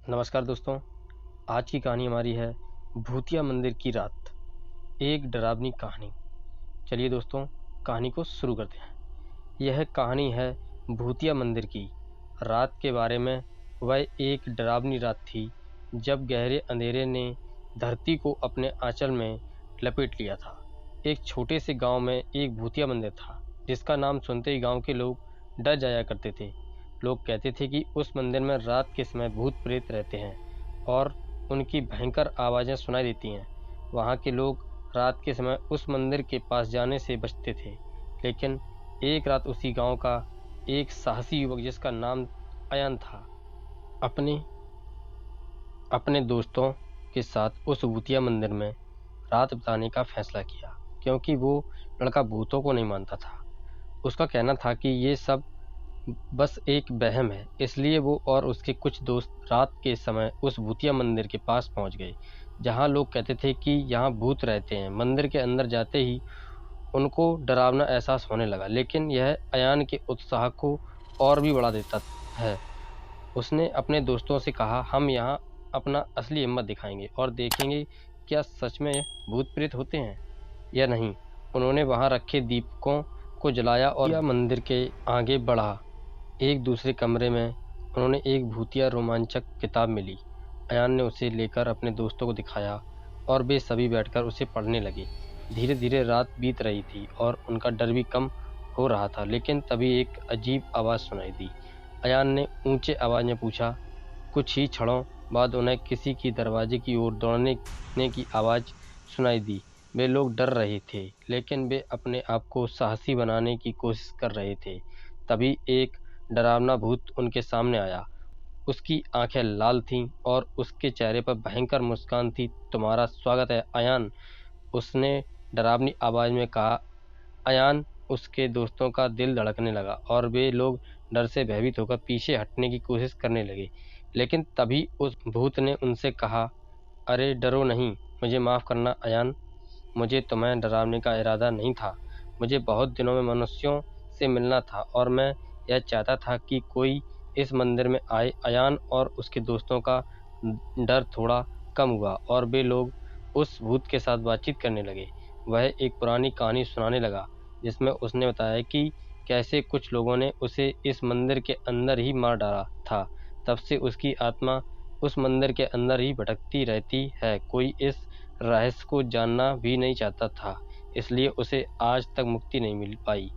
नमस्कार दोस्तों। आज की कहानी हमारी है भूतिया मंदिर की रात, एक डरावनी कहानी। चलिए दोस्तों, कहानी को शुरू करते हैं। यह कहानी है भूतिया मंदिर की रात के बारे में। वह एक डरावनी रात थी जब गहरे अंधेरे ने धरती को अपने आंचल में लपेट लिया था। एक छोटे से गांव में एक भूतिया मंदिर था जिसका नाम सुनते ही गांव के लोग डर जाया करते थे। लोग कहते थे कि उस मंदिर में रात के समय भूत प्रेत रहते हैं और उनकी भयंकर आवाज़ें सुनाई देती हैं। वहाँ के लोग रात के समय उस मंदिर के पास जाने से बचते थे। लेकिन एक रात उसी गांव का एक साहसी युवक जिसका नाम अयान था, अपने दोस्तों के साथ उस भूतिया मंदिर में रात बिताने का फैसला किया, क्योंकि वो लड़का भूतों को नहीं मानता था। उसका कहना था कि ये सब बस एक वहम है। इसलिए वो और उसके कुछ दोस्त रात के समय उस भूतिया मंदिर के पास पहुंच गए, जहां लोग कहते थे कि यहाँ भूत रहते हैं। मंदिर के अंदर जाते ही उनको डरावना एहसास होने लगा, लेकिन यह अयान के उत्साह को और भी बढ़ा देता है। उसने अपने दोस्तों से कहा, हम यहाँ अपना असली हिम्मत दिखाएंगे और देखेंगे क्या सच में भूत प्रेत होते हैं या नहीं। उन्होंने वहाँ रखे दीपकों को जलाया और मंदिर के आगे बढ़ा। एक दूसरे कमरे में उन्होंने एक भूतिया रोमांचक किताब मिली। अयान ने उसे लेकर अपने दोस्तों को दिखाया और वे सभी बैठकर उसे पढ़ने लगे। धीरे धीरे रात बीत रही थी और उनका डर भी कम हो रहा था, लेकिन तभी एक अजीब आवाज़ सुनाई दी। अयान ने ऊंचे आवाज़ में पूछा। कुछ ही क्षणों बाद उन्हें किसी की दरवाजे की ओर दौड़ने की आवाज़ सुनाई दी। वे लोग डर रहे थे, लेकिन वे अपने आप को साहसी बनाने की कोशिश कर रहे थे। तभी एक डरावना भूत उनके सामने आया। उसकी आंखें लाल थीं और उसके चेहरे पर भयंकर मुस्कान थी। तुम्हारा स्वागत है अयान, उसने डरावनी आवाज़ में कहा। अयान उसके दोस्तों का दिल धड़कने लगा और वे लोग डर से भयभीत होकर पीछे हटने की कोशिश करने लगे। लेकिन तभी उस भूत ने उनसे कहा, अरे डरो नहीं, मुझे माफ़ करना अयान, मुझे तुम्हें डरावने का इरादा नहीं था। मुझे बहुत दिनों में मनुष्यों से मिलना था और मैं यह चाहता था कि कोई इस मंदिर में आए। अयान और उसके दोस्तों का डर थोड़ा कम हुआ और वे लोग उस भूत के साथ बातचीत करने लगे। वह एक पुरानी कहानी सुनाने लगा, जिसमें उसने बताया कि कैसे कुछ लोगों ने उसे इस मंदिर के अंदर ही मार डाला था। तब से उसकी आत्मा उस मंदिर के अंदर ही भटकती रहती है। कोई इस रहस्य को जानना भी नहीं चाहता था, इसलिए उसे आज तक मुक्ति नहीं मिल पाई।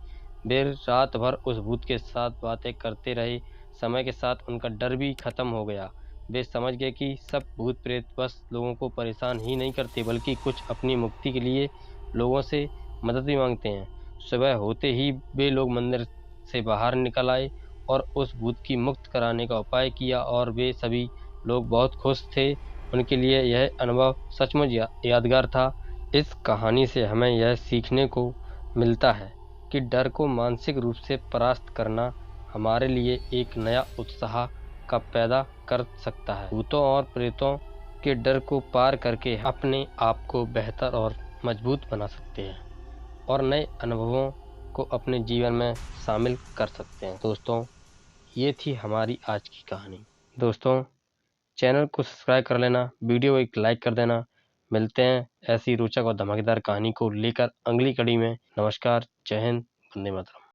वे रात भर उस भूत के साथ बातें करते रहे। समय के साथ उनका डर भी खत्म हो गया। वे समझ गए कि सब भूत प्रेत बस लोगों को परेशान ही नहीं करते, बल्कि कुछ अपनी मुक्ति के लिए लोगों से मदद भी मांगते हैं। सुबह होते ही वे लोग मंदिर से बाहर निकल आए और उस भूत की मुक्त कराने का उपाय किया और वे सभी लोग बहुत खुश थे। उनके लिए यह अनुभव सचमुच यादगार था। इस कहानी से हमें यह सीखने को मिलता है कि डर को मानसिक रूप से परास्त करना हमारे लिए एक नया उत्साह का पैदा कर सकता है। भूतों और प्रेतों के डर को पार करके अपने आप को बेहतर और मजबूत बना सकते हैं और नए अनुभवों को अपने जीवन में शामिल कर सकते हैं। दोस्तों, ये थी हमारी आज की कहानी। दोस्तों, चैनल को सब्सक्राइब कर लेना, वीडियो को एक लाइक कर देना। मिलते हैं ऐसी रोचक और धमाकेदार कहानी को लेकर अगली कड़ी में। नमस्कार, जय हिंद, वंदे मातरम।